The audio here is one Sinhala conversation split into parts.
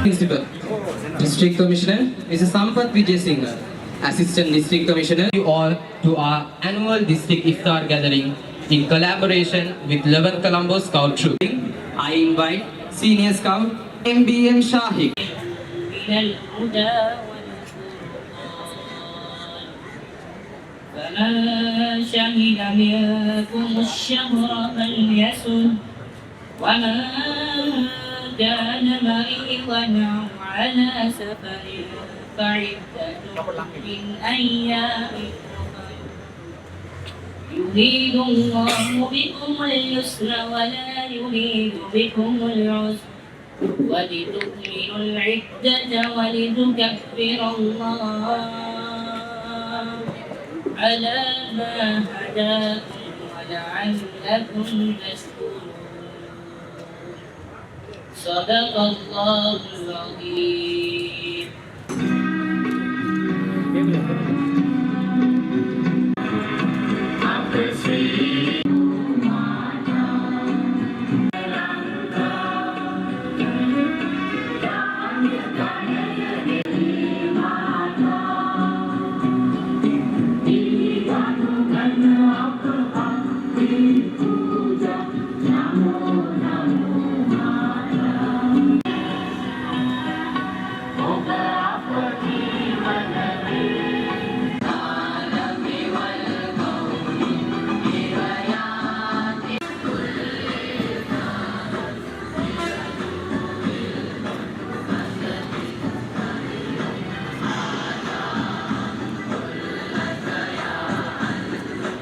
Principal, District Commissioner, Mrs. Sampath Vijay Singh, Assistant District Commissioner, you all to our annual district iftar gathering in collaboration with 11 Colombo Scout Troop. I invite Senior Scout MBM Shahik. فمن شهد منكم الشهر فليصم ومن كان مريضا أو على سفر فعدة من أيام أخر يريد الله بكم اليسر ولا يريد بكم العسر ولتكملوا العدة ولتكبروا الله على ما هداكم ولعلكم تشكرون صدق الله العظيم.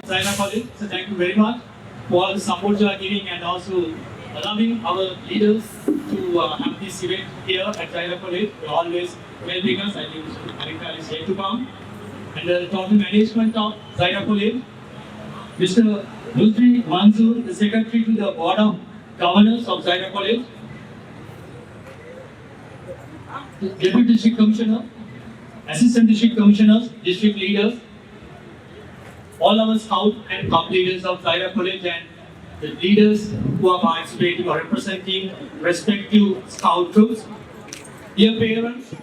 Zaina College, so thank you very much for all the support you are giving and also allowing our leaders to have this event here at Zaina College. You're always helping us. I think Marika is yet to come. And the total management of Zaina College, Mr. Lutfi Manzoor, the Secretary to the Board of Governors of Zaina College, Deputy District Commissioner, Assistant District Commissioners, District Leaders, all our scout and club leaders of Zaina College and the leaders who are participating or representing respective scout troops, dear parents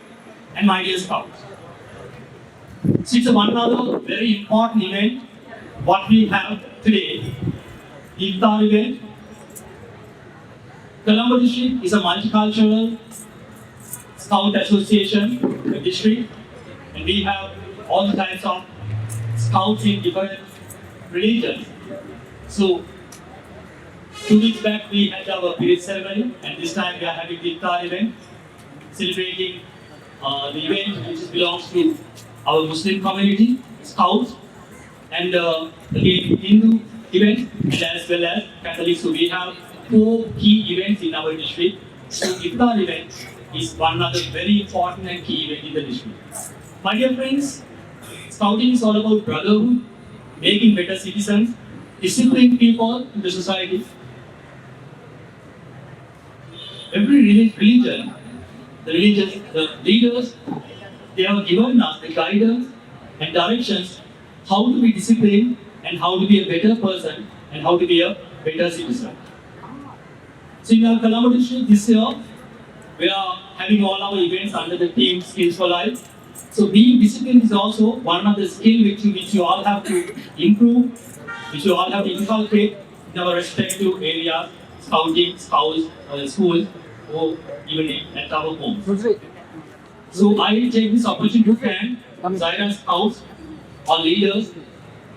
and my dear scouts. So it's one other very important event what we have today, the Iftar event. Colombo District is a multicultural scout association district and we have all the types of scouts in different religions. So 2 weeks back we had our village ceremony and this time we are having the Iftar event celebrating the event which belongs to our Muslim community, scouts, and again Hindu event and as well as Catholic. So we have 4 key events in our district. So Iftar event is one other very important and key event in the district. My dear friends, Scouting is all about brotherhood, making better citizens, disciplining people in the society. Every religion, the leaders, they have given us the guidance and directions how to be disciplined and how to be a better person and how to be a better citizen. So in our Colombo district this year, we are having all our events under the theme Skills for Life. So being disciplined is also one of the skills which you all have to improve, which you all have to inculcate in our respective areas, scouting, scouts, schools, or even at our homes. So I will take this opportunity to thank Zaina Scouts, our leaders,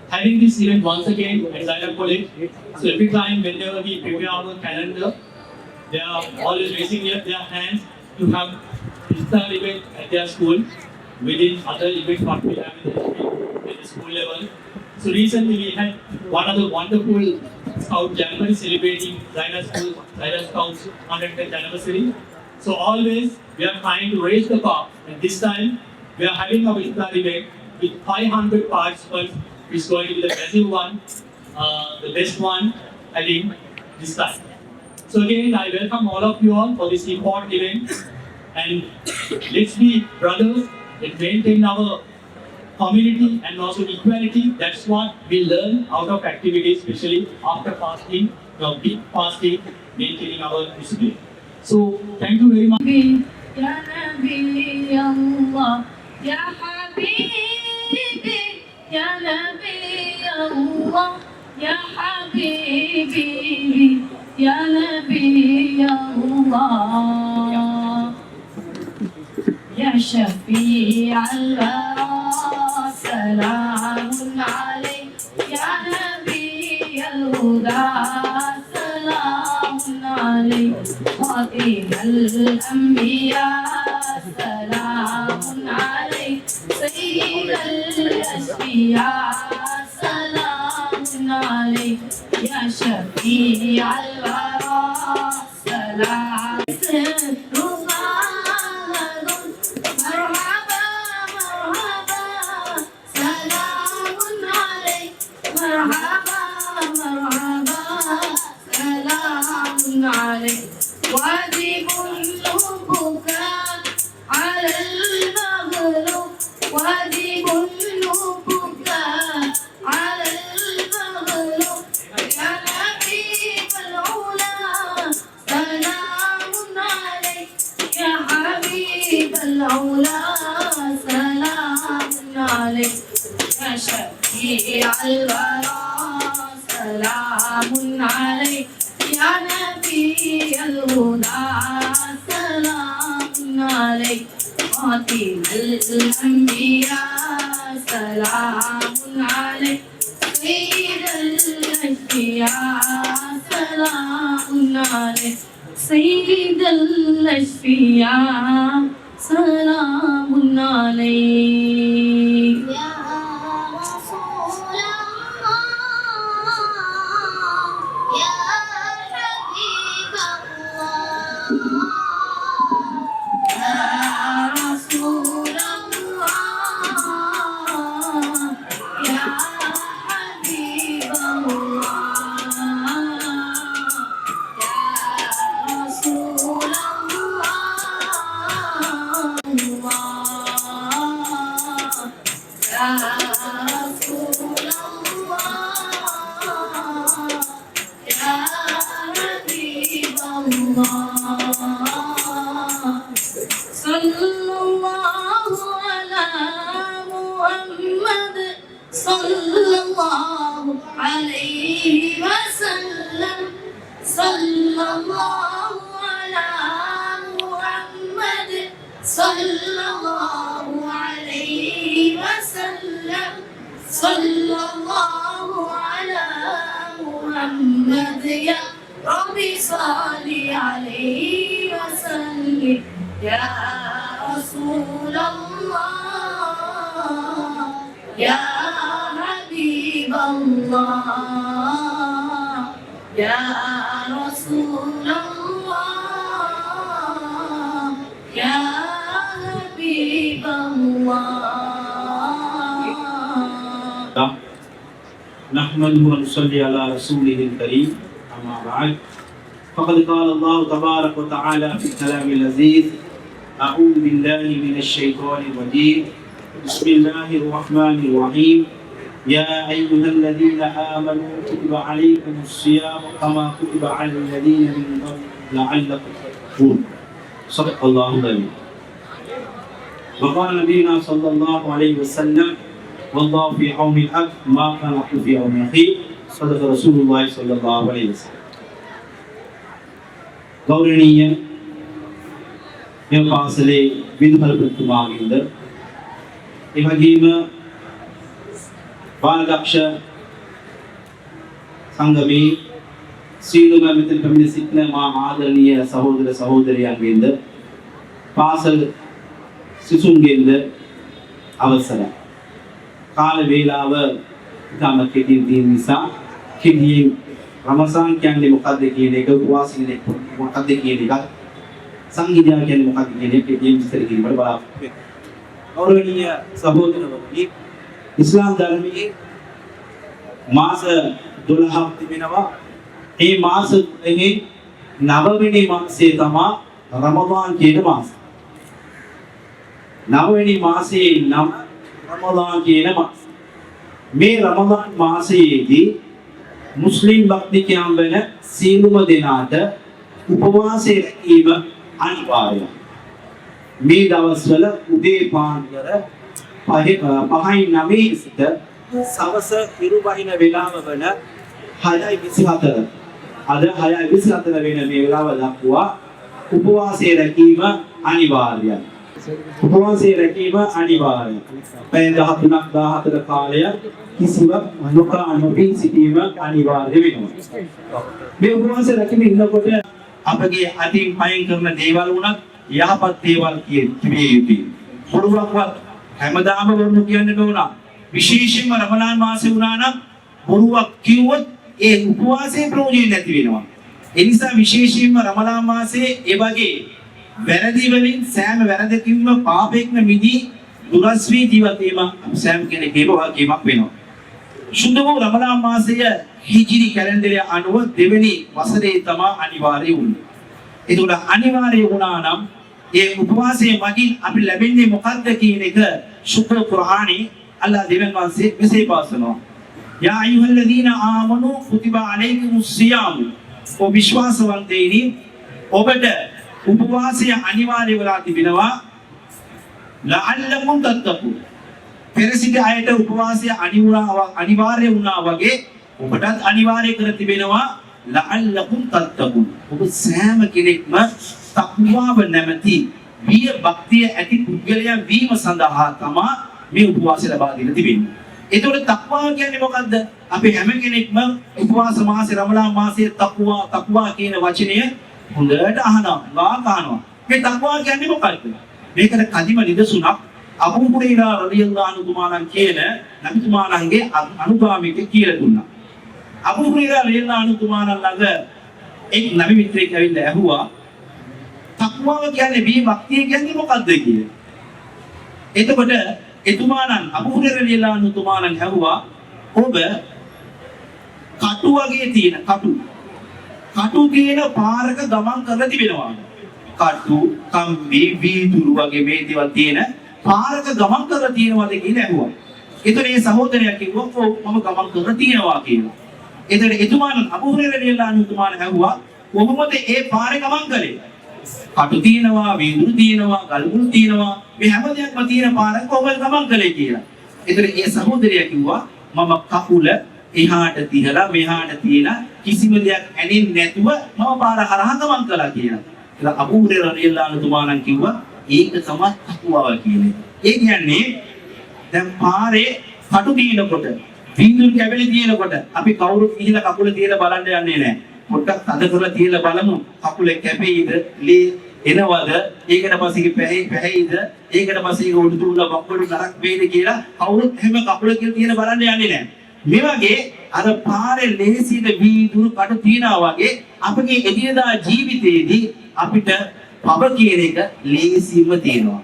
having this event once again at Zaina College. So every time whenever we prepare our calendar, they are always raising their hands to have Iftar event at their school within other events what we have in the school level. So recently we had one of the wonderful Scout January celebrating Zaina Scouts 110th anniversary. So always we are trying to raise the bar and this time we are having our Iftar event with 500 participants. It's going to be the massive one, the best one I think this time. So again I welcome all of you all for this important event and let's be brothers and maintain our community and also equality. That's what we learn out of activities, especially after fasting, deep fasting, maintaining our discipline. So thank you very much. يا نبي الله يا حبيبي يا نبي الله يا حبيبي يا نبي الله يا شفيع الورى سلام عليك يا نبي الهدى سلام عليك خاتم الأنبياء سلام عليك سيد الأشقياء سلام عليك يا شفيع الورى سلام مرحبا مرحبا سلام عليك مرحبا مرحبا سلام عليك واجب البكاء على المغلوب واجب البكاء على المغلوب يا حبيب العلا سلام عليك يا حبيب العلا سلام عليك يا شفيع الورى سلام عليك يا نبي الهدى سلام عليك خاتم الأنبياء سلام عليك سيد الأشقياء سلام عليك سيد الأشقياء سلام عليك يا رسول الله يا حبيب الله يا رسول الله يا حبيب الله يا رسول الله يا رسول الله يا حبيب الله صلى الله على محمد صلى الله عليه وسلم صلى الله على محمد صلى الله عليه وسلم صلى الله على محمد يا ربي صل عليه وسلم يا رسول الله يا حبيب الله يا رسول الله يا حبيب الله نحمده ونصلي على رسوله الكريم أما بعد فقد قال الله تبارك وتعالى في كلام العزيز أعوذ بالله من الشيطان الرجيم بسم الله الرحمن الرحيم يا أيها الذين آمنوا كتب عليكم الصيام كما كتب على الذين من قبل لعلكم تتقون صدق الله العظيم وقال نبينا صلى الله عليه وسلم والله في عون العبد ما كان العبد في عون أخيه صدق رسول الله صلى الله عليه وسلم ගෞරවනීය මේ පාසලේ විදුහල්පතිතුමාගින්ද ඒ වගේම බාලදක්ෂ සංගමේ සීලම මෙතන පැමිණ සිටින මා ආදරණීය සහෝදර සහෝදරියන්ගෙන්ද පාසල් සිසුන්ගෙන්ද අවසරයි කාල වේලාව ඉතාම කෙටි නිසා කෙටියෙන් රමසාන් කියන්නේ මොකක්ද කියන එක උපවාස කියන්නේ මොකක්ද කියන එක සංගීතය කියන්නේ මොකක්ද කියන එක කෙටියෙන් විස්තර කිරීමට බලාපොරොත්තු වෙනවා. ගෞරවනීය සහෝදරවරුනි ඉස්ලාම් ධර්මයේ මාස 12ක් තිබෙනවා. මේ මාස තුනේ 9 වෙනි මාසය තමයි රමදාන් කියන මාසය. 9 වෙනි මාසයේ නම් රමදාන් කියන මාස. මේ රමදාන් මාසයේදී මුස්ලිම් භක්තිකයන් වෙන සීලුම දෙනාට උපවාසය රැකීම අනිවාර්යයි. මේ දවස්වල උදේ පාන්දර 5:09 සිට සවස ඉරුබහින වේලාව වන 6:24 අද 6:24 වෙන මේ වේලාව දක්වා උපවාසය රැකීම අනිවාර්යයි. උපවාසය රැකීම අනිවාර්යයි. පැය 13ක් 14 කාලය කිසිවක් නොකා නොපී සිටීම අනිවාර්ය වෙනවා. මේ උපවාසය රැකීම ඉන්නකොට අපගේ අතින් පයින් කරන දේවල් උනත් යහපත් දේවල් කියේ යුතුයි. බොරුවක්වත් හැමදාම බොරු කියන්න බෑ. විශේෂයෙන්ම රමදාන් මාසෙ වුණා නම් බොරුවක් කිව්වොත් ඒ උපවාසයේ ප්‍රයෝජන නැති වෙනවා. ඒ නිසා විශේෂයෙන්ම රමදාන් මාසයේ ඒ වගේ වැරදි වලින් සෑම වැරදකින්ම පාපයක්ම මිදී දුරස් වී ජීවත් වීම සෑම කෙනෙකුගේම වගකීමක් වෙනවා. සුද්ධ වූ රමදාන් මාසය හිජ්රි කැලෙන්ඩරය අනුව දෙවෙනි වසරේ තමයි අනිවාර්ය වුනේ. ඒක උඩ අනිවාර්ය වුණා නම් ඒ උපවාසයේ මගින් අපි ලැබෙන්නේ මොකක්ද කියන එක සුද්ධ කුර්ආනයේ අල්ලාහ් දෙවියන් වහන්සේ මෙසේ පාසනවා. යා අයියුහල්ලදීන ආමනු කුතිබා අලයිකුමුස් සියාම්. ඔබ විශ්වාසවන්තයිනි ඔබට උපවාසය අනිවාර්ය වෙලා තිබෙනවා. ලඅල්ලකුම් තත්තකු. පෙර සිට අයට උපවාසය අනිවාර්ය වුණා වගේ ඔබටත් අනිවාර්ය කර තිබෙනවා. ලඅල්ලකුම් තත්තකු. ඔබ සෑම කෙනෙක්ම තක්වාව නැමැති විය භක්තිය ඇති පුද්ගලයන් වීම සඳහා තමයි මේ උපවාසය ලබා දෙන්න තිබෙන්නේ. ඒතකොට තක්වා කියන්නේ මොකද්ද? අපි හැම කෙනෙක්ම උපවාස මාසේ රමදාන් මාසයේ තක්වා කියන වචනය හොඳට අහනවා. මේ තක්වා කියන්නේ මොකක්ද? මේකට කදිම නිදසුනක් අබූ හුරෛරා රලියල්ලාහු අන්හු තුමාණන් කියන නබිතුමාණන්ගේ අනුගාමිකයෙක් කියලා දුන්නා. අබූ හුරෛරා රලියල්ලාහු අන්හු තුමාණන් ළඟ එක් නබි මිත්‍රයෙක් ඇවිල්ලා ඇහුවා තක්වාව කියන්නේ මේ භක්තිය කියන්නේ මොකක්ද කියලා. එතකොට එතුමාණන් අබූ හුරෛරා රලියල්ලාහු අන්හු තුමාණන් ඇහුවා ඔබ කටු වගේ තියෙන කටු තියෙන පාරක ගමන් කරලා තිබෙනවා. කටු කම්බි වීදුරු වගේ මේ දේවල් තියෙන පාරක ගමන් කරලා තියෙනවද කියලා ඇහුවා. ඒතර ඒ සහෝදරයා කිව්වා ඔව් මම ගමන් කරලා තියෙනවා කියලා. ඒතර එතුමාණන් අබූ හුරෛරා රලියල්ලාහු අන්හු තුමාණන් ඇහුවා කොහොමද ඒ පාරේ ගමන් කළේ? කටු තියෙනවා වීදුරු තියෙනවා ගල්මුල් තියෙනවා මේ හැම දෙයක්ම තියෙන පාරක කොහොමද ගමන් කළේ කියලා. ඒතර ඒ සහෝදරයා කිව්වා මම කකුල එහාට තියලා මෙහාට තියලා කිසිම දෙයක් ඇනින් නැතුව මම පාර හරහා ගමන් කළා කියලා. ඒක අබූ හුරෛරා රලියල්ලාහු අන්හු තුමාණන් කිව්වා ඒක තමයි තක්වාව කියන්නේ. ඒ කියන්නේ දැන් පාරේ කටු තියෙනකොට වීදුරු කැබලි තියෙනකොට අපි කවුරුත් ගිහිලා කකුල තියලා බලන්න යන්නේ නැහැ. පොඩ්ඩක් තද කරලා තියලා බලමු කකුල කැපෙයිද ලී එනවද ඒකට පස්සේ පැහැයිද ඒකට පස්සේ උඩු තුලා බක්කොඩු නරක් වේද කියලා කවුරුත් හැම කකුල කියලා තියලා බලන්න යන්නේ නැහැ. මේ වගේ අර පාරේ ලේසියට වීදුරු කටු තියනවා වගේ අපගේ එදිනදා ජීවිතයේදී අපිට පබ කියන එක ලේසියෙන්ම තියෙනවා.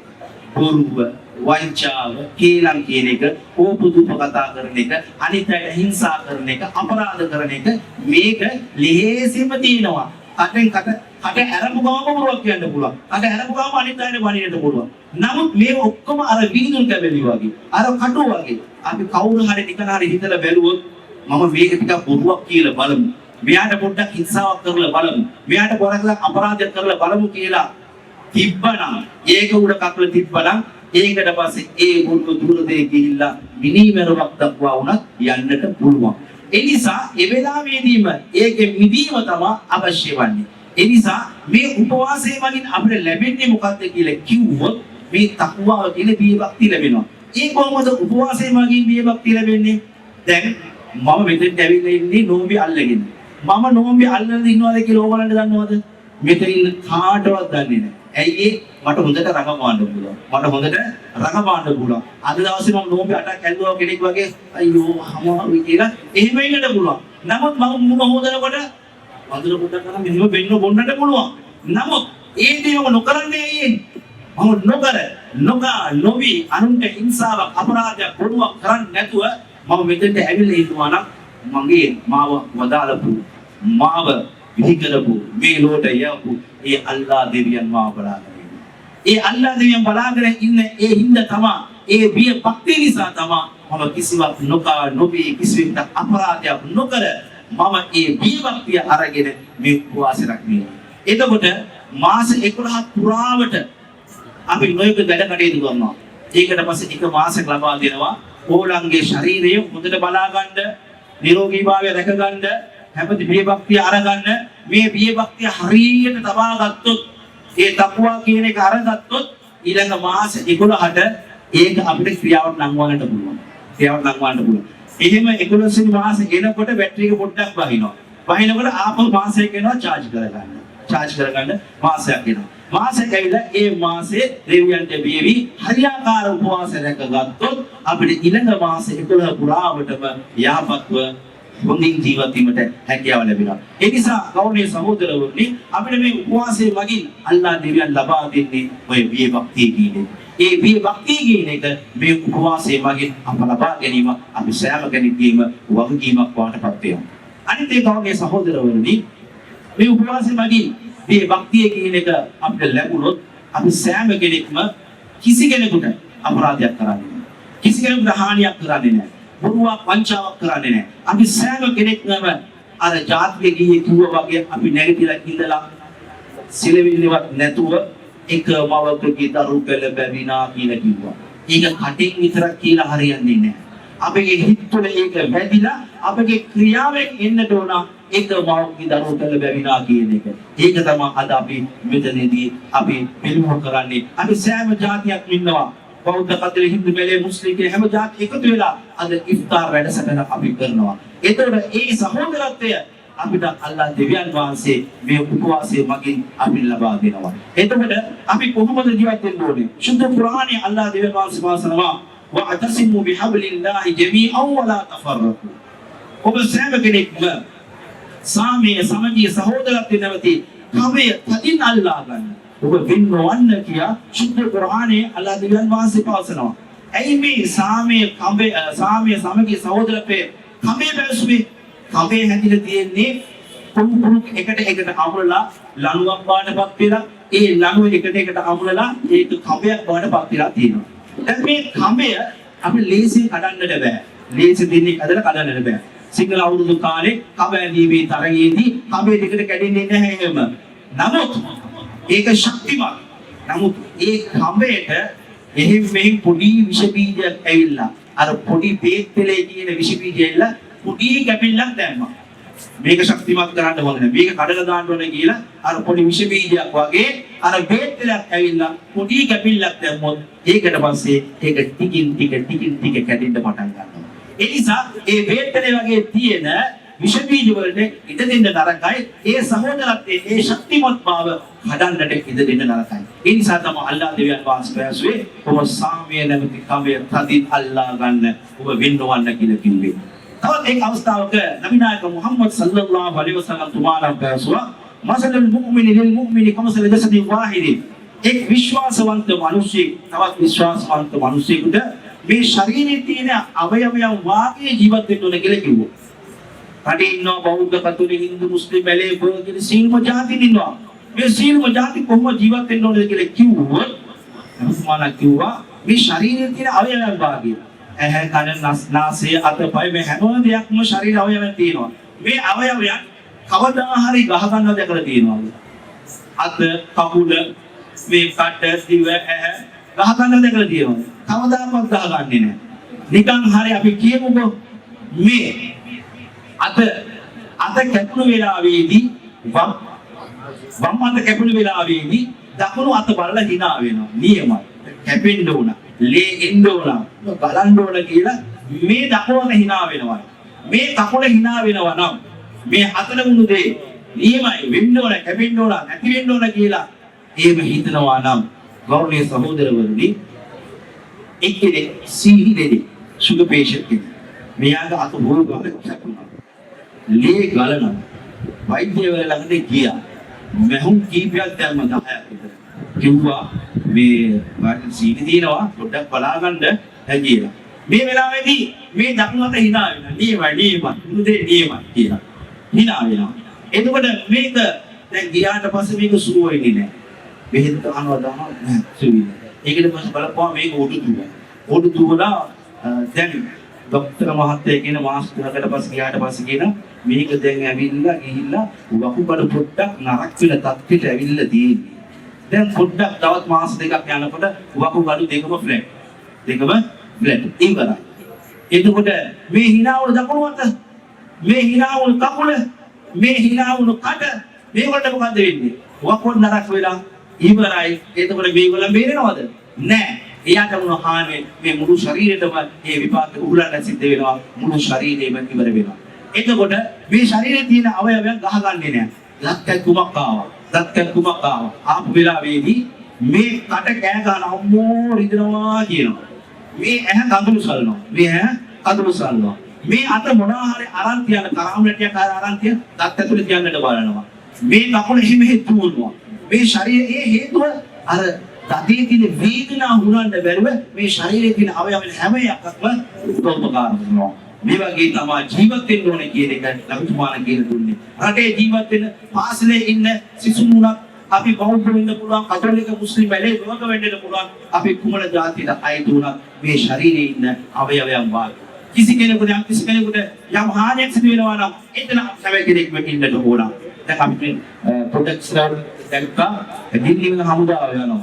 බොරුව, වංචාව, කේලම් කියන එක, ඕපුදුප කතා කරන එක, අනිත් අයට හිංසා කරන එක, අපරාධ කරන එක මේක ලේසියෙන්ම තියෙනවා. කට ඇරපු ගමම බොරුවක් කියන්න පුළුවන්. කට ඇරපු ගමම අනිත් අයට වණින්නට පුළුවන්. නමුත් මේ ඔක්කොම අර වීදුරු කැබලි වගේ, අර කටු වගේ අපි කවුරු හරි නිකන් හරි හිතලා බැලුවොත් මම මේක ටිකක් බොරුවක් කියලා බලමු. මෙයාට පොඩ්ඩක් හිංසාවක් කරලා බලමු. මෙයාට පොරක් අපරාධයක් කරලා බලමු කියලා තිබ්බනම් ඒක උඩ කකුල තිබ්බනම් ඒකට පස්සේ ඒ මුළු දුර දෙක ගිහිල්ලා මිනිමරුවක් දක්වා වුණත් යන්නට පුළුවන්. ඒ නිසා ඒ වෙලාවේදීම ඒකෙ මිදීම තමයි අවශ්‍ය වන්නේ. ඒ නිසා මේ උපවාසයේ වලින් අපිට ලැබෙන්නේ මොකක්ද කියලා කිව්වොත් මේ තක්වාව කියන බියබක්තිය ලැබෙනවා. ඒ කොහොමද උපවාසයේ මගින් බියබක්තිය ලැබෙන්නේ? දැන් මම මෙතෙන්ට ඇවිල්ලා ඉන්නේ නෝම්බි අල්ලගෙන. මම නෝම්බි අල්ලගෙන ඉන්නවද කියලා ඕගොල්ලන්ට දන්නවද? මෙතන ඉන්න කාටවත් දන්නේ නැහැ. ඇයි මට හොඳට රඟපාන්න පුළුවන්. මට හොඳට රඟපාන්න පුළුවන්. අද දවසේ මම නෝම්බි 8ක් ඇල්ලුවා කෙනෙක් වගේ අයියෝ අමාරුයි කියලා එහෙම ඉන්නට පුළුවන්. නමුත් මම මුණ හොදනකොට වතුර පොඩ්ඩක් කරන් මෙහෙම වෙන්න බොන්නට පුළුවන්. නමුත් ඒ දේම නොකරන්නේ ඇයි? මම නොවි අනුන්ට හිංසාවක් අපරාධයක් බොරුවක් කරන්නේ නැතුව මම මෙතෙන්ට ඇවිල්ලා ඉන්නවා නම් මගේ මාව වදාළපු මාව විහි කරපු මේ ලෝට යවපු ඒ අල්ලාහ් දෙවියන් මාව බලාගෙන ඉන්නේ. ඒ අල්ලාහ් දෙවියන් බලාගෙන ඉන්න ඒ හින්දා තමයි ඒ බිය භක්තිය නිසා තමයි මම කිසිවක් නොකා නොබී කිසිවෙකුට අපරාධයක් නොකර මම ඒ බිය භක්තිය අරගෙන මේ උපවාසය රැකගන්නවා. එතකොට මාස 11ක් පුරාවට අපි නොයෙක් වැඩ කටයුතු කරනවා. ඒකට පස්සේ එක මාසයක් ලබා දෙනවා ඕලංගේ ශරීරය හොඳට බලා ගන්න, නිරෝගීභාවය රැක ගන්න, හැමති බිය භක්තිය අරගන්න. මේ බිය භක්තිය හරියට තබා ගත්තොත්, ඒ තකුවා කියන එක අරගත්තොත් ඊළඟ මාස 11ට ඒක අපිට ක්‍රියාවට නංවන්නට පුළුවන්. එහෙම 11 වෙනි මාසේ එනකොට බැටරි එක පොඩ්ඩක් වහිනවා. වහිනකොට ආපහු මාසයක් එනවා charge කරගන්න මාසයක් එනවා. මාසෙක ඇවිල්ලා ඒ මාසේ දෙවියන්ට බියවි හරියාකාර උපවාසය රැකගත්තොත් අපිට ඊළඟ මාස 11 පුරාවටම යහපත්ව හොඳින් ජීවත් වීමට හැකියාව ලැබෙනවා. ඒ නිසා ගෞරවනීය සහෝදරවරුනි, අපිට මේ උපවාසයේ මගින් අල්ලාහ් දෙවියන් ලබා දෙන්නේ ඔය බිය භක්තිය කියන්නේ. ඒ බිය භක්තිය කියන එක මේ උපවාසයේ මගින් අප ලබා ගැනීම අපි සෑම කෙනෙකුගේම වගකීමක් වටපත් වෙනවා. අනිත් ඒ ගෞරවනීය සහෝදරවරුනි, මේ උපවාසයේ මගින් මේ භක්තිය කියන එක අපිට ලැබුණොත් අපි සෑම කෙනෙක්ම කිසි කෙනෙකුට අපරාධයක් කරන්නේ නැහැ. කිසි කෙනෙකුට හානියක් කරන්නේ නැහැ. බොරුවක් වංචාවක් කරන්නේ නැහැ. අපි සෑම කෙනෙක්ම අර ජාතිය ගියේ කිව්වා වගේ අපි නැගිටලා ඉඳලා සිලෙවිල්ලවත් නැතුව එක මවකගේ දරු පෙළ බැවිනා කියලා කිව්වා. ඒක කටින් විතරක් කියලා හරියන්නේ නැහැ. අපේ හිත තුළ ඒක වැදිලා අපේ ක්‍රියාවෙන් එන්නට ඕන එක මවකගේ දරු පෙළ බැවිනා කියන එක. ඒක තමයි අද අපි මෙතනදී අපි පිළිමු කරන්නේ. අපි සෑම ජාතියක් ඉන්නවා. බෞද්ධ කතර හින්දු මෙලේ මුස්ලිම් කියන හැම ජාති එකතු වෙලා අද ඉෆ්තාර් වැඩසටහන අපි කරනවා. ඒතකොට ඒ සහෝදරත්වය අපිට අල්ලාහ් දෙවියන් වහන්සේ මේ උපවාසයේ මගින් අපි ලබා දෙනවා. එතකොට අපි කොහොමද ජීවත් වෙන්න ඕනේ? සුද්ධ කුර්ආනයේ අල්ලාහ් දෙවියන් වහන්සේ මාසනවා වඅතසිමු බිහබ්ලිල්ලාහි ජමීඅන් වලා තෆරකු. ඔබ සෑම කෙනෙක්ම සාමයේ සමගිය සහෝදරත්වය නැවති කවය තදින් අල්ලා ගන්න. ඔබ වින්නවන්න කියා සුද්ධ කුර්ආනයේ අල්ලාහ් දෙවියන් වහන්සේ පවසනවා. ඇයි මේ සාමයේ සමගිය සහෝදරත්වයේ කමේ බැසුවේ? කමේ හැදිලා තියෙන්නේ කුණුකුණු එකට අමුරලා ලණුවක් බාටපත් වෙලා ඒ ලණුව එකට අමුරලා ඒක කමයක් බාටපත් වෙලා තියෙනවා. දැන් මේ කමය අපි ලේසියෙන් කඩන්නට බෑ. ලේසි දින්නේ කඩන්නට බෑ. සිංහල අවුරුදු කාලේ කම ඇදීමේ තරගයේදී කමේ දෙකට කැඩෙන්නේ නැහැ එහෙම. නමුත් ඒක ශක්තිමත්. නමුත් ඒ කමයට මෙහින් පොඩි විෂ බීජයක් ඇවිල්ලා අර පොඩි බේත් පෙලේ කියන විෂ බීජය ඇවිල්ලා පොඩි කැපිල්ලක් දැම්මා. මේක ශක්තිමත් කරන්න ඕනේ. මේක කඩලා දාන්න ඕනේ කියලා අර පොඩි විෂ බීජයක් වගේ අර බේත් පෙලක් ඇවිල්ලා පොඩි කැපිල්ලක් දැම්මොත් ඒකට පස්සේ ඒක ටිකින් ටික කැඩෙන්න පටන් ගන්නවා. ඒ නිසා ඒ බේත් පෙලේ වගේ තියෙන විෂ බීජ වලට ඉඩ දෙන්න නරකයි. ඒ සහෝදරත්වයේ ඒ ශක්තිමත් බව හදන්නට ඉඩ දෙන්න නරකයි. ඒ නිසා තමයි අල්ලාහ් දෙවියන් වහන්සේ පැවසුවේ ඔබ සාමය නැමැති කමය තදින් අල්ලා ගන්න ඔබ වෙන්නවන්න කියලා කිව්වේ. තවත් එක් අවස්ථාවක නබි නායක මුහම්මද් සල්ලල්ලාහු අලයිහි වසල්ලම් තුමාලා පැවසුවා මසලුල් මුමිනි ලිල් මුමිනි කමසල ජසදි වාහිදි. එක් විශ්වාසවන්ත මිනිසෙක් තවත් විශ්වාසවන්ත මිනිසෙකුට මේ ශරීරයේ තියෙන අවයවයන් වාගේ ජීවත් වෙන්න ඕන කියලා කිව්වා. රටේ ඉන්නවා බෞද්ධ කතෝලික හින්දු මුස්ලිම් බැලේ කියන සීලම ජාති ඉන්නවා. මේ සීලම ජාති කොහොම ජීවත් වෙන්න ඕනද කියලා කිව්වොත් මුස්මානා කිව්වා මේ ශරීරයේ තියෙන අවයවයන් වාගේ ඇහැ කන නාසය අතපය මේ හැම දෙයක්ම ශරීර අවයවයන් තියෙනවා. මේ අවයවයන් කවදා හරි ගහ ගන්නව දැකලා තියෙනවද? අත කකුල මේ කට දිව ඇහැ ගහ ගන්නව දැකලා තියෙනවද? කවදාවත් ගහ ගන්නේ නැහැ. නිකන් හරි අපි කියමුකෝ මේ අත කැපුණු වෙලාවේදී වම් අත කැපුණු වෙලාවේදී දකුණු අත බලලා hina වෙනවා. නියමයි. කැපෙන්න ඕන. ලේ එන්න ඕන. බලන්න ඕන කියලා මේ දකුණට hina වෙනවා. මේ කකුල hina වෙනවා නම් මේ අතන වුණු දේ නියමයි වෙන්න ඕන, කැපෙන්න ඕන, නැති වෙන්න ඕන කියලා එහෙම හිතනවා නම් ගෞරවනීය සහෝදරවරුනි එක්කෙනෙක් සීහිදෙනි සුගර් පේෂන්ට් කෙනෙක්. මෙයාගේ අත බොරු ගාලා කැපුණා. ලේ ගලනවා. වෛද්‍යවරයා ළඟට ගියා. මහුම් කීපයක් දැම්ම 10ක් විතර. කිව්වා මේ වාට සීනි දිනවා පොඩ්ඩක් බලා ගන්න හැකියලා. මේ වෙලාවේදී මේ දකුණු අත hina වෙනවා. නියමයි. මුදේ නියමයි කියලා. hina වෙනවා. එතකොට මේක දැන් ගියාට පස්සේ මේක සුව වෙන්නේ නැහැ. බෙහෙත් දානවා නැහැ සුවිද. ඒකද පස්සේ බලපුවා මේක උඩු දුවා. පොඩි දුවලා දැන් ડોක්ටර් මහත්තයා කියන මාස් 3කට පස්සේ ගියාට පස්සේ කියන මේක දැන් ඇවිල්ලා ගිහිල්ලා වකුගඩු පොඩ්ඩක් නරක් වෙන තත්ත්වයට ඇවිල්ලා තියෙන්නේ. දැන් පොඩ්ඩක් තවත් මාස දෙකක් යනකොට වකුගඩු දෙකම ෆ්ලැට්. ඉවරයි. එතකොට මේ hina වුණ දකුණු අත, මේ hina වුණ කකුල, මේ hina වුණ කට මේකට මොකද වෙන්නේ? වකුගඩු නරක් වෙලා ඉවරයි. එතකොට මේගොල්ලෝ බේරෙනවද? නෑ. එයාට වුණ හානිය මේ මුළු ශරීරෙටම මේ විපාක උහුලන්න සිද්ධ වෙනවා. මුළු ශරීරෙම ඉවර වෙනවා. එතකොට මේ ශරීරයේ තියෙන අවයවයන් ගහගන්නේ නෑ. ලක්කකුමක් ආවා. ආපු වෙලාවේදී මේ කට කෑ ගන්න අම්මෝ රිදෙනවා කියනවා. මේ ඇහැ කඳුළු සල්නවා. මේ අත මොනවා හරි අරන් තියන කරාමලටියක් අරන් තියන දත් ඇතුලේ තියන්නට බලනවා. මේ කකුල එහෙම තුවනවා. මේ ශරීරයේ හේතුව අර දතේ තියෙන වේදනාව හුරන්න බැරුව මේ ශරීරයේ තියෙන අවයවන හැම එකක්ම උපකාර කරනවා. මේ වගේ තමයි ජීවත් වෙන්න ඕනේ කියන එක ලකුතුමාලා කියලා දුන්නේ. රටේ ජීවත් වෙන පාසලේ ඉන්න සිසුමුණක් අපි බෞද්ධ වෙන්න පුළුවන්, කතෝලික මුස්ලිම් බැලේ වග වෙන්න පුළුවන්. අපි කුමන ජාතියද අයිති වුණත් මේ ශරීරයේ ඉන්න අවයවයන් වාගේ. කිසි කෙනෙකුට යම් හානියක් සිදු වෙනවා නම් එතන හැම කෙනෙක්ම ඉන්නට ඕන. දැන් අපි ප්‍රොටෙක්ට්ස්ලා දැක්කා දිල්ලිවල හමුදාව යනවා.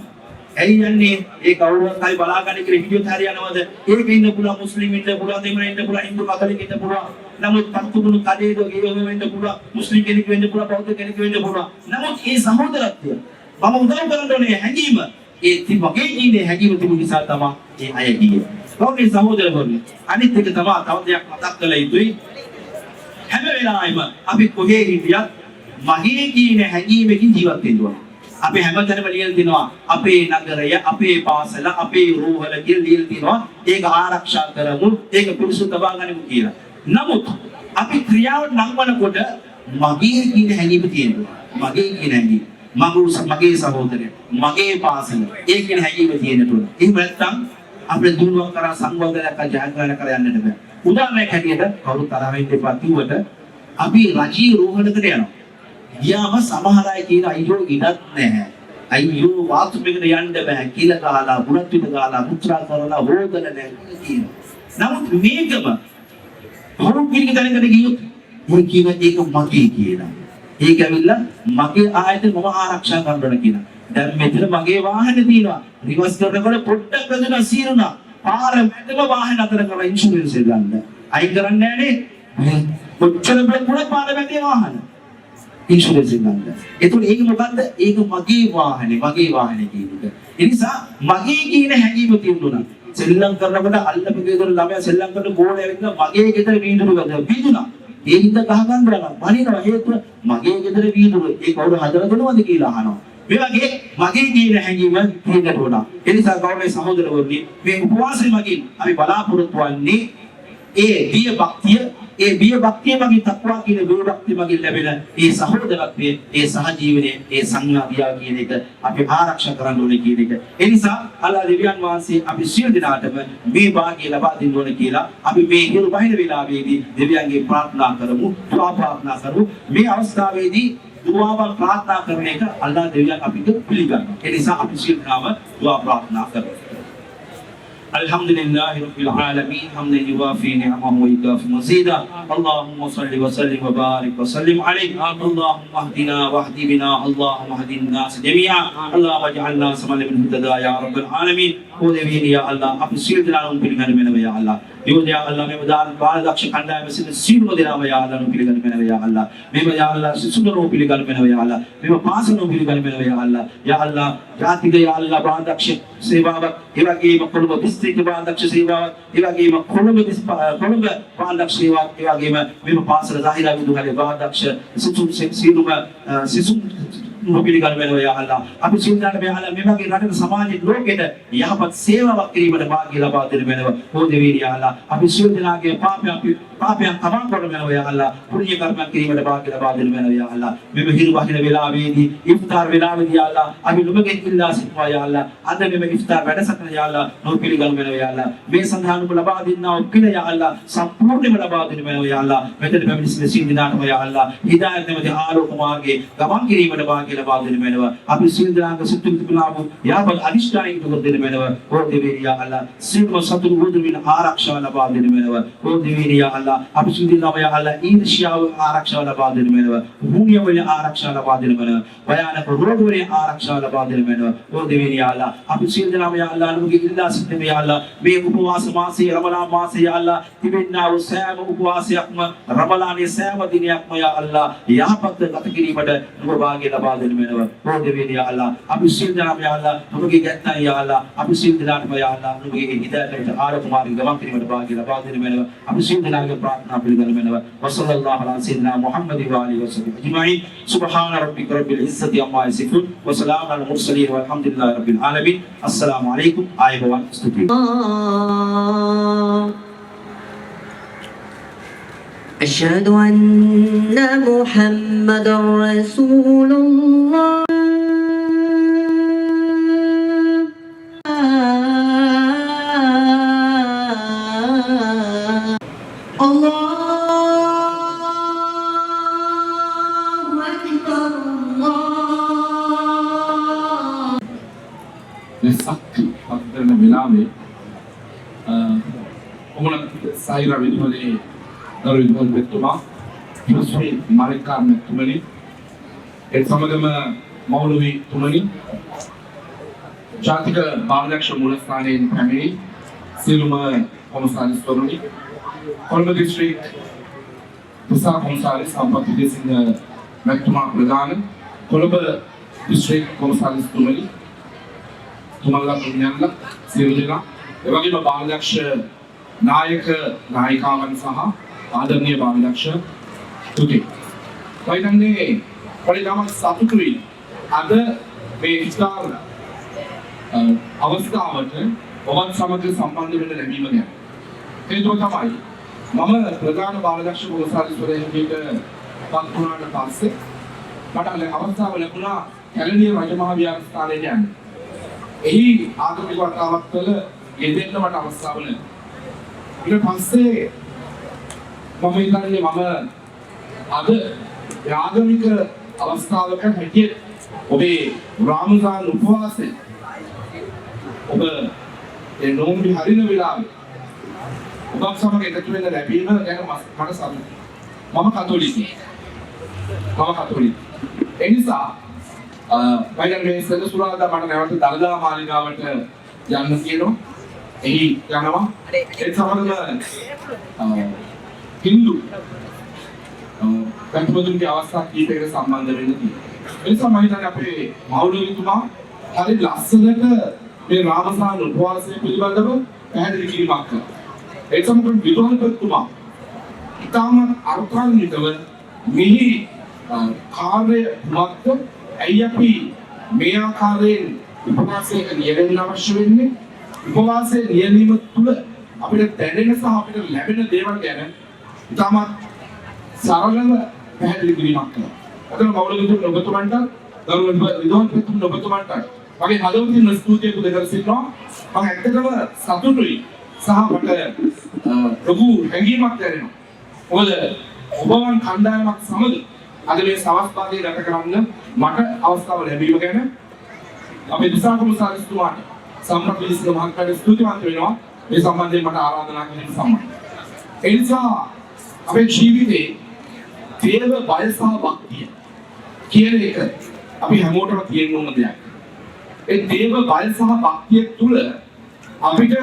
ඇයි යන්නේ? ඒ කවුරුත් හරි බලාගන්න කියලා වීඩියෝත් හරි යනවද? ඒක ඉන්න පුළුවන් මුස්ලිම් ඉන්න පුළුවන්, දෙමළ ඉන්න පුළුවන්, හින්දු කතෝලික ඉන්න පුළුවන්. නමුත් පත්තුණු කඩේදෝ ගියෝ වෙන්න පුළුවන්, මුස්ලිම් කෙනෙක් වෙන්න පුළුවන්, බෞද්ධ කෙනෙක් වෙන්න පුළුවන්. නමුත් මේ සහෝදරත්වය මම උදව් කරන්න ඕනේ හැඟීම ඒ වගේ ජීනේ හැඟීම තිබුණ නිසා තමයි ඒ අය ගියේ. ඔව්නේ සහෝදරවරුනි. අනිත් එක තමයි තව දෙයක් මතක් කළ යුතුයි. හැම වෙලාවෙම අපි කොහේ හිටියත් මගේ කියන හැඟීමකින් ජීවත් වෙන්න ඕනේ. අපි හැමතැනම ලියලා තිනවා අපේ නගරය, අපේ පාසල, අපේ රෝහල කියලා ලියලා තිනවා. ඒක ආරක්ෂා කරමු, ඒක පිරිසුදු තබා ගනිමු කියලා. නමුත් අපි ක්‍රියාවට නංවනකොට මගේ කියන හැඟීම තියෙනවා. මගේ කියන හැඟීම, මගේ සහෝදරය, මගේ පාසල, ඒ කියන හැඟීම තියෙනවා. එහෙම නැත්නම් අපේ දුනුවක් කරා සංවර්ධනයක් ජයග්‍රහණය කර යන්නට බෑ. උදාහරණයක් හැටියට කවුරු තරහ වෙන්න එපා කිව්වට අපි රජී රෝහලකට යනවා. ගියාම සමහර අය කියන අයියෝ ඉඩක් නැහැ. අයියෝ වාස්තුපෙකට යන්න බෑ කියලා ගහලා, බුලත් පිට ගහලා, මුත්‍රා කරලා හොදන නැහැ කියනවා. නමුත් මේකම හොරු පිළිග දැනකට ගියොත් මොන කියන ඒක මගේ කියනවා. ඒක ඇවිල්ලා මගේ ආයතන මම ආරක්ෂා කරන්න කියනවා. දැන් මෙතන මගේ වාහනේ තියෙනවා. රිවර්ස් කරනකොට පොඩ්ඩක් වැදුනා සීරුණා. පාර මැදම වාහන අතර කරලා ඉන්ෂුරන්ස් එක ගන්න. අයින් කරන්නේ නැහනේ. කොච්චර බල පාර මැදේ වාහන. ඉන්ෂුරන්ස් එක ගන්න. ඒතුළු ඒක මොකද්ද? ඒක මගේ වාහනේ කියන එක. ඒ නිසා මගේ කියන හැඟීම තියුණා. සෙල්ලම් කරනකොට අල්ලපු ගෙදර ළමයා සෙල්ලම් කරන බෝලේ ඇවිල්ලා මගේ ගෙදර වීදුරු ගත්තා. බිඳුණා. ඒ හින්දා ගහ ගන්න බෑ. බනිනවා හේතුව මගේ ගෙදර වීදුරු ඒ කවුරු හදලා දෙනවද කියලා අහනවා. මේ වගේ මගේ කියන හැඟීම තියෙන්න ඕන. ඒ නිසා ගෞරවනීය සහෝදරවරුනි මේ උපවාසය මගින් අපි බලාපොරොත්තු වන්නේ ඒ බිය භක්තිය මගින් තක්වා කියන බිය භක්තිය මගින් ලැබෙන ඒ සහෝදරත්වයේ ඒ සහජීවනයේ ඒ සංඥා කියන එක අපි ආරක්ෂා කරන්න ඕනේ කියන එක. ඒ නිසා අල්ලාහ් දෙවියන් වහන්සේ අපි සියලු දෙනාටම මේ භාග්‍ය ලබා දෙන්න ඕනේ කියලා අපි මේ හිරු බහින වෙලාවේදී දෙවියන්ගේ ප්‍රාර්ථනා කරමු, දුආ ප්‍රාර්ථනා කරමු. මේ අවස්ථාවේදී දුආව ප්‍රාර්ථනා කරන එක අල්ලාහ් දෙවියන් අපිට පිළිගන්නවා. ඒ නිසා අපි සියලු දෙනාම දුආ ප්‍රාර්ථනා කරමු. Alhamdulillahi Rabbil Alamin hamdan yuwafi ni'amahu wa yukafi mazida Allahumma salli wa sallim wa barik wa sallim alayhi Allahumma ahdina wa ahdi bina Allahumma ahdin nas jami'a Allahumma ij'alna saman min hudada ya Rabbil Alamin O Devi ya Allah api siil dinanum piligan menawa ya Allah Yo ya Allah me udaran baladaksh khandayam sin siil modinama ya Allah nu piligan menawa ya Allah me ya Allah sundaro piligan menawa ya Allah me paasanu piligan menawa ya Allah jatiga ya Allah baladaksh sewaවක් ඒ වගේම කොළඹ දිස්ත්‍රික්ක බාන්දක්ෂ සේවාවක් ඒ වගේම කොළඹ බාන්දක්ෂ සේවාවක් ඒ වගේම මෙම පාසල සාහිරා විදුහලේ බාන්දක්ෂ සිසුන් පිළිගන්න වෙනවා යා අල්ලා අපි සින්නාට මේ අල්ලා මේ වගේ රටේ සමාජයේ ලෝකෙට යහපත් සේවාවක් කිරීමට වාග්ය ලබා දෙන්න වෙනවා ඕ දෙවියන් යා අල්ලා අපි සියලු දෙනාගේ පාපය අපි පාපයන් තමන් කොට වෙනවා යා අල්ලා පුණ්‍ය කර්මයක් කිරීමට භාග්‍ය ලබා දෙන්න වෙනවා යා අල්ලා මෙම හිරු වහින වෙලාවේදී ඉෆ්තාර් වෙලාවේදී යා අල්ලා අපි නුඹගේ ඉල්ලා සිටවා යා අල්ලා අද මෙම ඉෆ්තාර් වැඩසටහන යා අල්ලා නොපිළිගනු වෙනවා යා අල්ලා මේ සඳහා නුඹ ලබා දෙන්නා වූ පිළ යා අල්ලා සම්පූර්ණයෙන්ම ලබා දෙන්න වෙනවා යා අල්ලා මෙතන පැමිණි සිල් දිනාටම යා අල්ලා හිදායත් නැමැති ආලෝක මාර්ගයේ ගමන් කිරීමට භාග්‍ය ලබා දෙන්න වෙනවා අපි සිල් දිනාක සුතුම් තුලාපු යාපත් අනිෂ්ඨානික දුක දෙන්න වෙනවා ඕ දෙවියන් යා අල්ලා සිල්ම සතුන් වුදුමින ආරක්ෂාව ලබා දෙන්න වෙනවා ඕ දෙවියන් යා අල්ලා අපි සිල් දිනාම යා අල්ලා ඊර්ෂ්‍යාව ආරක්ෂාව ලබා දෙන්න වෙනවා භූමිය වල ආරක්ෂාව ලබා දෙන්න වෙනවා භයානක රෝග වල ආරක්ෂාව ලබා දෙන්න වෙනවා ඕ දෙවියන් යා අල්ලා අපි සිල් දිනාම යා අල්ලා නුඹගේ ඉල්ලා සිටින යා අල්ලා මේ උපවාස මාසයේ රමලාන් මාසයේ යා අල්ලා තිබෙනා වූ සෑම උපවාසයක්ම රමලානේ සෑම දිනයක්ම යා අල්ලා යහපත් ගත කිරීමට නුඹ භාග්‍ය ලබා දෙන්න වෙනවා ඕ දෙවියන් යා අල්ලා අපි සිල් දිනාම යා අල්ලා නුඹගේ ගැත්තන් යා අල්ලා අපි සිල් දිනාටම යා අල්ලා නුඹගේ හිදායතට ආරෝප මාර්ග ගමන් කිරීමට භාග්‍ය ලබා දෙන්න වෙනවා අපි සිල් දිනාගේ ප්‍රාර්ථනා පිළිගන්න වෙනවා වසල්ලල්ලාහු අලා සීදනා මුහම්මදි වආලිහි වසල්ලම් අජ්මഈන් සුබ්හාන රබ්බික රබ්බිල් ඉස්සති අම්මා යසිෆුන් වසලාමුන් අලල් මුර්සලීන් වල්හම්දුලිල්ලාහි රබ්බිල් ආලමීන් අස්සලාමු අලයිකුම් ආයුබෝවන් ස්තුතියි أشهد أن محمد رسول الله sakti pada velave ඔමලක් සායිරා විදුහලේ දරු විදුහල් මෙතුමා ඊස්සේ මාලිකා මෙතුමනි ඒ සමගම මෞලවි තුමනි ජාතික බාලදක්ෂ මූලස්ථානයෙන් පැමිණි සිළුම කොමසාරිස්වරුනි කොළඹ දිස්ත්‍රික් පුසා කොමසාරිස් සම්පත් විජේසිංහ මෙතුමා ප්‍රධාන කොළඹ දිස්ත්‍රික් කොමසාරිස් තුමනි තුමන්ලා පුණ්‍යන්ලා සියලු දෙනා ඒ වගේම බාලදක්ෂ නායක නායිකාවන් සහ ආදරණීය බාලදක්ෂ තුති වයිදන්නේ පරිණාම සතුටුයි අද මේ ඉස්තාර අවස්ථාවට ඔබත් සමග සම්බන්ධ වෙන්න ලැබීම ගැන හේතුව තමයි මම ප්‍රධාන බාලදක්ෂ කොමසාරිස්වරයෙක් විදිහට පත් වුණාට පස්සේ මට අවස්ථාව ලැබුණා කැලණිය රජමහා විහාරස්ථානයට යන්න. එහි ආගමික වතාවක් වල යෙදෙන්න මට අවස්ථාව ලැබුණා. ඊට පස්සේ මම හිතන්නේ මම අද ආගමික අවස්ථාවක හැටියට ඔබේ රාමදාන උපවාසය ඔබ ඒ නෝම්බි හරින වෙලාවේ ඔබ සමග එකතු වෙන්න ලැබීම ගැන මට සතුටුයි. මම කතෝලිකයි. ඒ නිසා වයින් මේ සෙනසුරාදා මට නැවත දළදා මාලිගාවට යන්න කියනවා. එහි යනවා. ඒ සමගම හින්දු පැතුමතුන්ගේ අවස්ථා කීපයකට සම්බන්ධ වෙන්න තියෙනවා. ඒ නිසා මම හිතන්නේ අපේ මෞලවිතුමා හරි ලස්සනට මේ රාමසාන උපවාසය පිළිබඳව පැහැදිලි කිරීමක් කළා. ඒ සමගම විදුහල්පතිතුමා ඉතාම අර්ථාන්විතව මෙහි කාර්ය මත ඇයි අපි මේ ආකාරයෙන් උපවාසයක යෙදෙන්න අවශ්‍ය වෙන්නේ? උපවාසයේ නියැලීම තුළ අපිට දැනෙන සහ අපිට ලැබෙන දේවල් ගැන ඉතාමත් සරලව පැහැදිලි කිරීමක් කළා. අද මෞලවිතුන් ඔබතුමන්ට දරුවන් විදුහල්පතිතුමන් ඔබතුමන්ට මගේ හදවතින් ස්තුතිය පුද කර සිටිනවා. මම ඇත්තටම සතුටුයි සහ මට ලොකු හැඟීමක් දැනෙනවා. මොකද ඔබවන් කණ්ඩායමක් සමග අද මේ සවස්පාදයේ ගත කරන්න මට අවස්ථාව ලැබීම ගැන අපේ දිසා කොමසාරිස්තුමාට සම්පත් විජේසිංහ මහත්මයාට ස්තුතිවන්ත වෙනවා මේ සම්බන්ධයෙන් මට ආරාධනා කිරීම සම්බන්ධයෙන්. ඒ නිසා අපේ ජීවිතේ දේව බය සහ භක්තිය කියන එක අපි හැමෝටම තියෙන්න ඕන දෙයක්. ඒ දේව බය සහ භක්තිය තුළ අපිට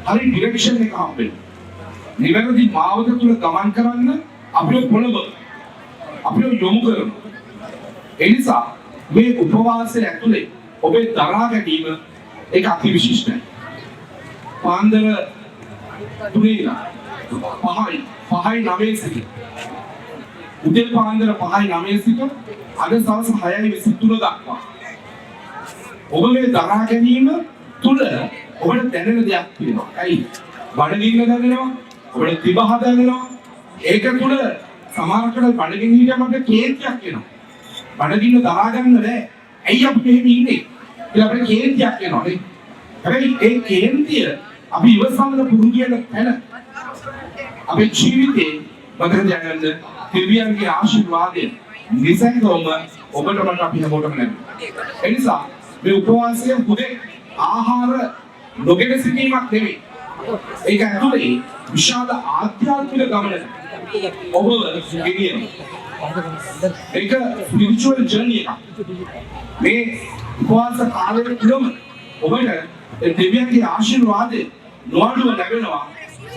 හරි ඩිරෙක්ෂන් එක හම්බෙනවා. නිවැරදි මාවත තුළ ගමන් කරන්න අපිව පොළඹ අපිව යොමු කරනවා. ඒ නිසා මේ උපවාසය ඇතුලේ ඔබේ දරා ගැනීම ඒක අති විශිෂ්ටයි. පාන්දර 5:09 සිට උදේ පාන්දර 5:09 සිට අද සවස් 6:23 දක්වා ඔබ මේ දරා ගැනීම තුළ ඔබට දැනෙන දෙයක් තියෙනවා. ඇයි? බඩගින්න දැනෙනවා, ඔබට තිබහ දැනෙනවා, ඒක තුළ සමහරකට බඩගින්න හිටියා මට කේන්තියක් එනවා. බඩගින්න දරා ගන්න බෑ. ඇයි අපි මෙහෙම ඉන්නේ? කියලා අපිට කේන්තියක් එනවා නේ. හැබැයි ඒ කේන්තිය අපි ඉවසන්න පුරුදු කියන තැන අපේ ජීවිතේ මතක තියාගන්න දෙවියන්ගේ ආශිර්වාදය නිසංගවම ඔබට මට අපි හැමෝටම ලැබෙනවා. ඒ නිසා මේ උපවාසය හුදෙක් ආහාර නොගෙන සිටීමක් නෙවෙයි. ඒක ඇතුලේ විශාල ආධ්‍යාත්මික ගමනක් ඔබව ගෙනියනවා. ඒක ස්පිරිචුවල් ජර්නි එකක්. මේ උපවාස කාලයේ තුලම ඔබට දෙවියන්ගේ ආශිර්වාදය නොඅඩුව ලැබෙනවා.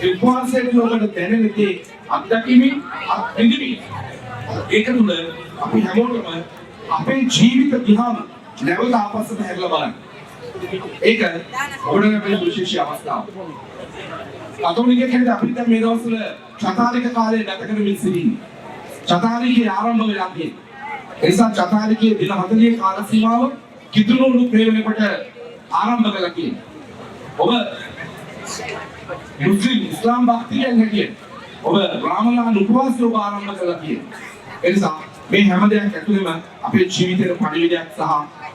ඒ උපවාසයේ තුල ඔබට දැනෙන දේ අත්දැකීමින් අත්විඳිමින් ඒක තුල අපි හැමෝටම අපේ ජීවිත දිහාම නැවත ආපස්සට හැරිලා බලන්න. ඒක ඔබට ලැබෙන විශේෂ අවස්ථාවක්. කතෝලික කෙනෙක් අපිට දැන් මේ දවස්වල චතාරික කාලේ ගත කරමින් සිටින්නේ. චතාරිකේ ආරම්භ වෙලා තියෙන්නේ. ඒ නිසා චතාරිකේ දින 40 කාල සීමාව කිතුණු ප්‍රේමයකට ආරම්භ කළා කියන්නේ. ඔබ මුස්ලිම් ඉස්ලාම් භක්තියෙන් හැටියට ඔබ රාමලාන් උපවාසය ඔබ ආරම්භ කළා කියන්නේ. ඒ නිසා මේ හැම දෙයක් ඇතුළෙම අපේ ජීවිතේට පරිවිදයක් සහ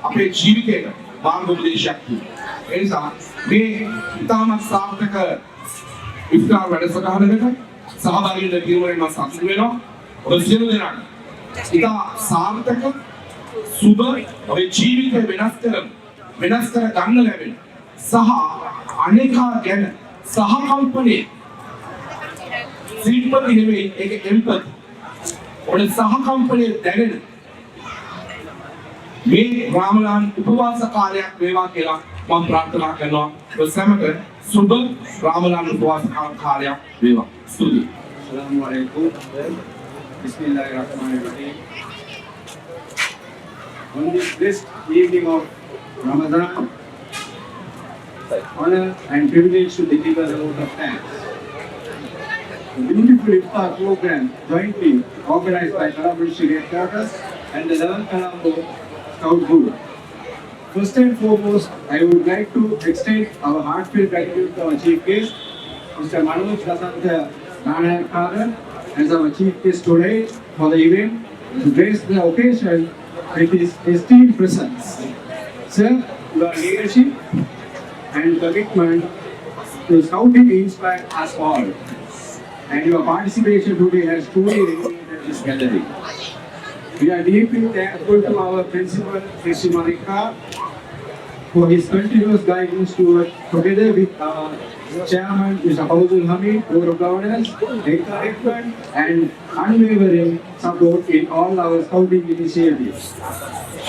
අපේ ජීවිතේට මාර්ගෝපදේශයක් තියෙනවා. ඒ නිසා මේ ඉතාමත් සාර්ථක ඉෆ්තාර් වැඩසටහනකට සහභාගී වෙන්න කිරුවෙන් මම සතුටු වෙනවා. ඔබ සියලු දෙනාට ඉතා සාර්ථක සුබ ඔබේ ජීවිතය වෙනස් කර ගන්න ලැබෙන සහ අනේකා ගැන සහකල්පනයේ සිල්පති නෙවෙයි ඒක එම්පති ඔබේ සහකම්පනයේ දැනෙන මේ රාමලාන් උපවාස කාලයක් වේවා කියලා මම ප්‍රාර්ථනා කරනවා. ඔබ සැමට සුබ රාමලාන් උපවාස කාලයක් වේවා. ස්තුතියි. अस्सलामु अलैकुम. Bismillahirrahmanirrahim. On this blessed evening of Ramadan, honor and privilege to deliver a vote of thanks. A beautiful iftar program jointly organized by Collaboration Headquarters and the Lavan Colombo Scout Group. First and foremost, I would like to extend our heartfelt gratitude to our chief guest, Mr. Manoj Lasantha Nanayakaran, as our chief guest today for the event to grace the occasion with his esteemed presence. Sir, your leadership and commitment to scouting inspired us all, and your participation today has truly elevated this gathering. We are deeply thankful to our principal, Mr. Marika, for his continuous guidance together with our chairman, Mr. Fawzul Hamid, Board of Governors, encouragement and unwavering support in all our scouting initiatives.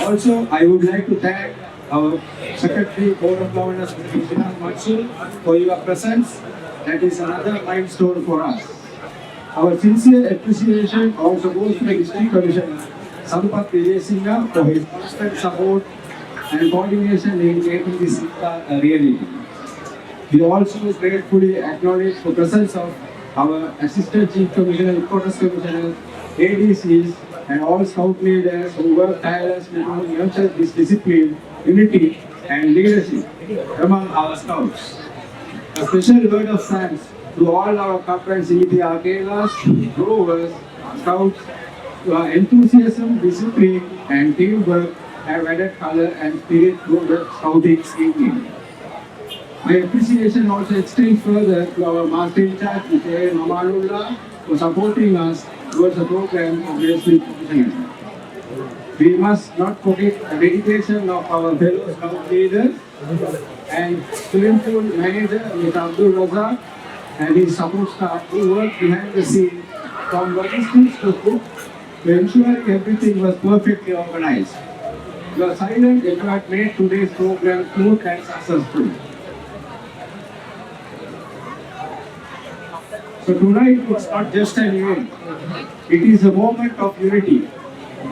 Also, I would like to thank our Secretary, Board of Governors, Mr. Shinan Mansur, for your presence. That is another milestone for us. Our sincere appreciation also goes to the District Commissioner, Sampath Vijayasinghe, for his constant support and coordination in making this iftar a reality. We also gratefully acknowledge the presence of our Assistant Chief Commissioner, Headquarters Commissioner, ADCs, and all Scout leaders who work tirelessly to nurture this discipline, unity, and leadership among our Scouts. A special word of thanks to all our comrades in the Arkelas, Rovers, Scouts, your enthusiasm, discipline, and teamwork have added color and spirit to the scouting evening. My appreciation also extends further to our Master in Charge, Mr. A. Mamalullah, for supporting us towards the program of Leadership Professionalism. We must not forget the dedication of our fellow Scout leaders and swimming pool manager, Mr. Abdul Razak, and his support staff who worked behind the scene from logistics to food to ensure everything was perfectly organized. Your silent effort made today's program smooth and successful. So tonight it's not just an event, it is a moment of unity,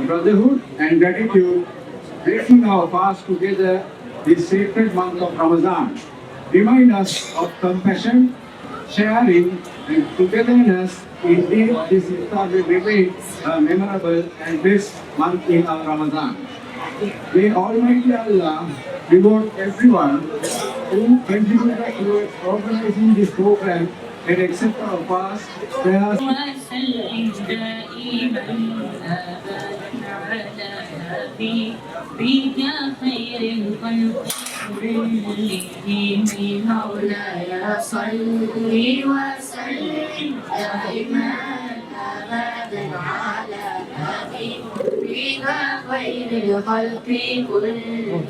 brotherhood and gratitude, breaking our fast together this sacred month of Ramadan. Remind us of compassion, sharing and togetherness. Indeed, this iftar will remain a memorable and best month in our Ramadan. May Almighty Allah reward everyone who contributed towards organizing this program and accept our fast, prayers. وسلم دائما أبدا على حبيبك خير الخلق كلهم مولاي صل وسلم دائما أبدا على حبيبك خير الخلق كلهم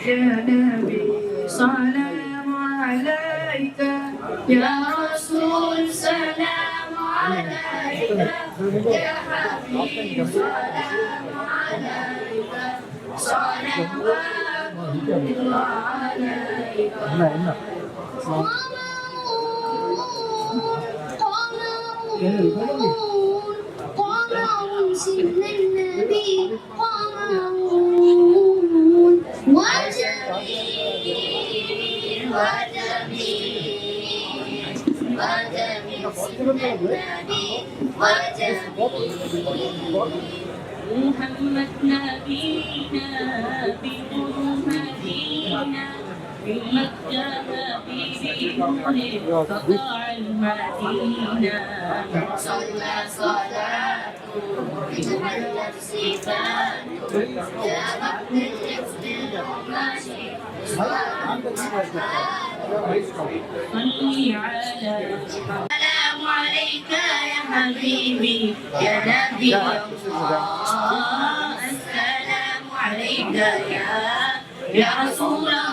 يا نبي سلام عليك يا رسول سلام عليك يا حبيب سلام عليك صلوات الله عليك قمر سن النبي قمرون وجميل وجميل وجميل سن النبي وجميل محمد نبينا بمهدينا في مكة حبيبي قطع المدينة صلى صلاته بتملك صفاته يا رب الحفظ الماشي صلي على السلام عليك يا حبيبي يا نبي الله السلام عليك يا رسول الله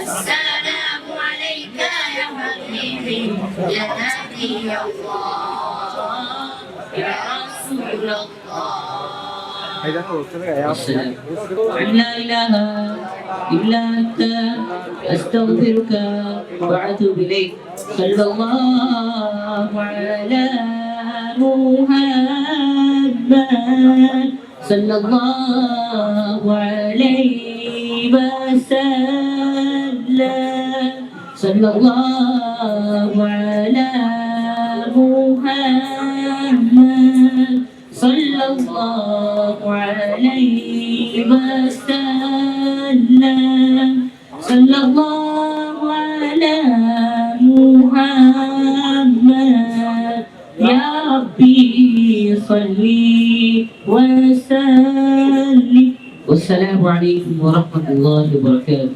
السلام عليك يا حبيبي يا نبي الله يا رسول الله لا إله إلا أنت أستغفرك وأتوب إليك صلى الله على محمد صلى الله عليه وسلم صلى الله على محمد صلى الله عليه وسلم صلى الله على محمد يا ربي صلي وسلم والسلام عليكم ورحمة الله وبركاته.